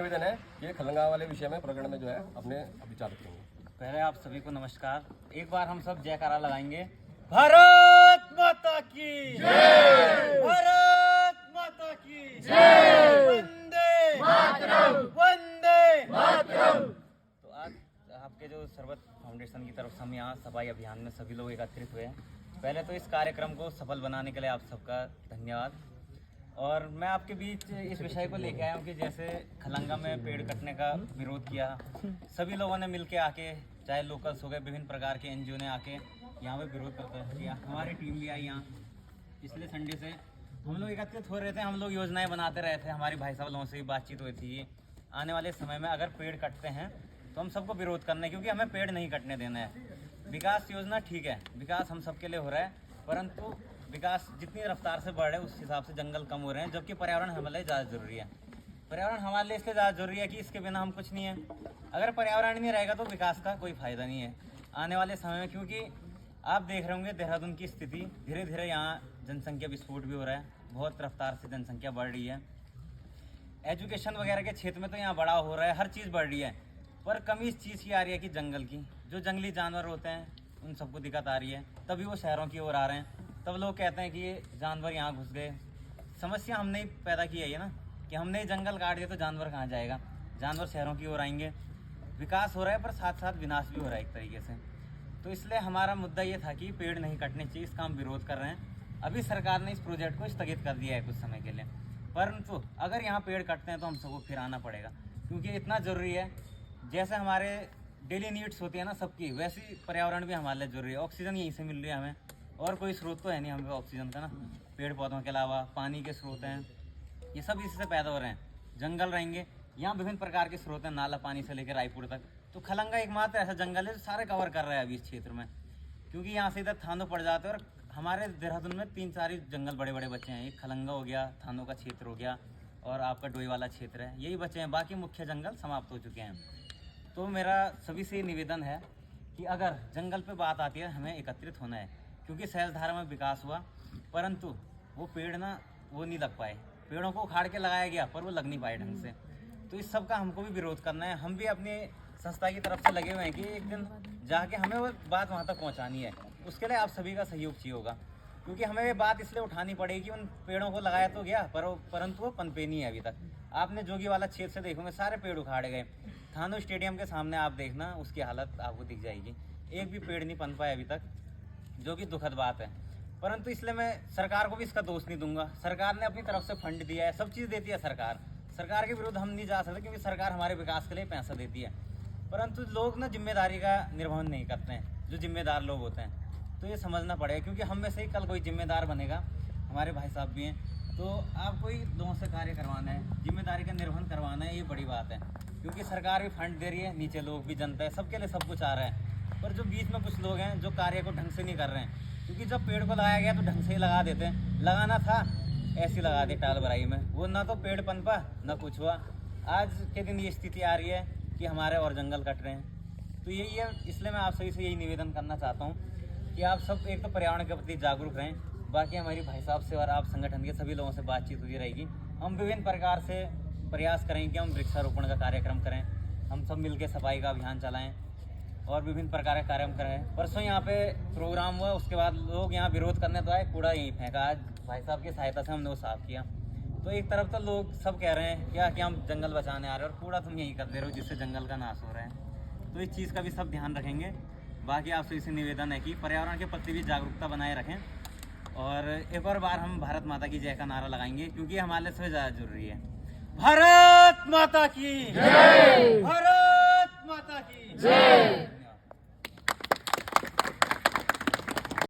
निवेदन है कि खलंगा वाले विषय में प्रकरण में जो है अपने विचार रखेंगे। पहले आप सभी को नमस्कार। एक बार हम सब जयकारा लगाएंगे। भारत माता की जय, भारत माता की जय, वंदे मातरम, वंदे मातरम। तो आज आपके जो सरबत फाउंडेशन की तरफ से हम यहाँ सफाई अभियान में सभी लोग एकत्रित हुए हैं। पहले तो इस कार्यक्रम को सफल बनाने के लिए आप सबका धन्यवाद। और मैं आपके बीच इस विषय को लेके आया हूँ कि जैसे खलंगा में पेड़ कटने का विरोध किया, सभी लोगों ने मिलके आके, चाहे लोकल्स हो गए, विभिन्न प्रकार के एनजीओ ने आके यहाँ पे विरोध करते किया। हमारी टीम भी आई यहाँ। पिछले संडे से हम लोग एकत्रित हो रहे थे, हम लोग योजनाएं बनाते रहे थे। हमारी भाई साहब लोगों से भी बातचीत हुई थी। आने वाले समय में अगर पेड़ कटते हैं तो हम सबको विरोध करना है, क्योंकि हमें पेड़ नहीं कटने देना है। विकास योजना ठीक है, विकास हम सबके लिए हो रहा है, परंतु विकास जितनी रफ्तार से बढ़ रहा है उस हिसाब से जंगल कम हो रहे हैं, जबकि पर्यावरण हमारे लिए ज़्यादा ज़रूरी है। पर्यावरण हमारे लिए इसलिए ज़्यादा ज़रूरी है कि इसके बिना हम कुछ नहीं है। अगर पर्यावरण नहीं रहेगा तो विकास का कोई फ़ायदा नहीं है आने वाले समय में। क्योंकि आप देख रहे होंगे देहरादून की स्थिति, धीरे धीरे यहाँ जनसंख्या विस्फोट भी हो रहा है, बहुत रफ्तार से जनसंख्या बढ़ रही है। एजुकेशन वगैरह के क्षेत्र में तो यहाँ बड़ा हो रहा है, हर चीज़ बढ़ रही है, पर कमी इस चीज़ की आ रही है कि जंगल की, जो जंगली जानवर होते हैं उन सबको दिक्कत आ रही है। तभी वो शहरों की ओर आ रहे हैं। तब लोग कहते हैं कि ये जानवर यहाँ घुस गए। समस्या हमने ही पैदा की है ये ना, कि हमने ही जंगल काट दिया तो जानवर कहाँ जाएगा, जानवर शहरों की ओर आएंगे। विकास हो रहा है पर साथ साथ विनाश भी हो रहा है एक तरीके से। तो इसलिए हमारा मुद्दा ये था कि पेड़ नहीं कटने चाहिए, इसका हम विरोध कर रहे हैं। अभी सरकार ने इस प्रोजेक्ट को स्थगित कर दिया है कुछ समय के लिए, परंतु अगर यहाँ पेड़ कटते हैं तो हम सबको फिर आना पड़ेगा, क्योंकि इतना ज़रूरी है। जैसे हमारे डेली नीड्स होती है ना सबकी, वैसी पर्यावरण भी हमारे लिए ज़रूरी है। ऑक्सीजन यहीं से मिल रही है हमें, और कोई स्रोत तो है नहीं हमें ऑक्सीजन का ना, पेड़ पौधों के अलावा पानी के स्रोत हैं, ये सब इससे पैदा हो रहे हैं। जंगल रहेंगे, यहाँ विभिन्न प्रकार के स्रोत हैं, नाला पानी से लेकर रायपुर तक। तो खलंगा एकमात्र ऐसा जंगल है जो सारे कवर कर रहा है अभी इस क्षेत्र में, क्योंकि यहाँ से इधर थानों पड़ जाते हैं। और हमारे देहरादून में 3-4 जंगल बड़े बड़े बचे हैं। एक खलंगा हो गया, थानों का क्षेत्र हो गया, और आपका डोई वाला क्षेत्र है, यही बचे हैं। बाकी मुख्य जंगल समाप्त हो चुके हैं। तो मेरा सभी से निवेदन है कि अगर जंगल पे बात आती है हमें एकत्रित होना है, क्योंकि सहजधारा में विकास हुआ, परंतु वो पेड़ ना वो नहीं लग पाए। पेड़ों को उखाड़ के लगाया गया पर वो लग नहीं पाए ढंग से। तो इस सब का हमको भी विरोध करना है। हम भी अपनी संस्था की तरफ से लगे हुए हैं कि एक दिन जाके हमें वो बात वहाँ तक पहुँचानी है। उसके लिए आप सभी का सहयोग चाहिए होगा, क्योंकि हमें ये बात इसलिए उठानी पड़ेगी कि उन पेड़ों को लगाया तो गया परंतु वो पनपे नहीं है अभी तक। आपने जोगी वाला क्षेत्र से देखोगे सारे पेड़ उखाड़े गए। थानो स्टेडियम के सामने आप देखना, उसकी हालत आपको दिख जाएगी, एक भी पेड़ नहीं पन पाया अभी तक, जो कि दुखद बात है। परंतु इसलिए मैं सरकार को भी इसका दोष नहीं दूंगा। सरकार ने अपनी तरफ से फंड दिया है, सब चीज़ देती है सरकार। सरकार के विरुद्ध हम नहीं जा सकते, क्योंकि सरकार हमारे विकास के लिए पैसा देती है, परंतु लोग ना जिम्मेदारी का निर्वहन नहीं करते हैं, जो जिम्मेदार लोग होते हैं। तो ये समझना पड़ेगा, क्योंकि हम में से ही कल कोई जिम्मेदार बनेगा। हमारे भाई साहब भी हैं, तो आपको ही लोगों से कार्य करवाना है, जिम्मेदारी का निर्वहन करवाना है, ये बड़ी बात है। क्योंकि सरकार भी फंड दे रही है, नीचे लोग भी, जनता है, सबके लिए सब कुछ आ रहा है, पर जो बीच में कुछ लोग हैं जो कार्य को ढंग से नहीं कर रहे हैं। क्योंकि जब पेड़ को लगाया गया तो ढंग से ही लगा देते हैं, लगाना था ऐसी लगा दे टाल बराई में, वो ना तो पेड़ पनपा ना कुछ हुआ। आज के दिन ये स्थिति आ रही है कि हमारे और जंगल कट रहे हैं। तो यही है, इसलिए मैं आप सभी से यही निवेदन करना चाहता हूँ कि आप सब एक तो पर्यावरण के प्रति जागरूक रहें। बाकी हमारी भाई साहब से और आप संगठन के सभी लोगों से बातचीत होती रहेगी। हम विभिन्न प्रकार से प्रयास करेंगे कि हम वृक्षारोपण का कार्यक्रम करें, हम सब मिलकर सफाई का अभियान चलाएं और विभिन्न प्रकार के कार्यक्रम करें। परसों यहाँ पे प्रोग्राम हुआ, उसके बाद लोग यहाँ विरोध करने तो आए, कूड़ा यहीं फेंका। आज भाई साहब की सहायता से हमने वो साफ़ किया। तो एक तरफ तो लोग सब कह रहे हैं क्या कि हम जंगल बचाने आ रहे हैं, और कूड़ा तुम यहीं कर दे रहे हो, जिससे जंगल का नाश हो रहा है। तो इस चीज़ का भी सब ध्यान रखेंगे। बाकी आपसे इसे निवेदन है कि पर्यावरण के प्रति भी जागरूकता बनाए रखें, और एक और बार हम भारत माता की जय का नारा लगाएंगे, क्योंकि हमारे लिए सबसे ज़्यादा जरूरी है। भारत माता की जय।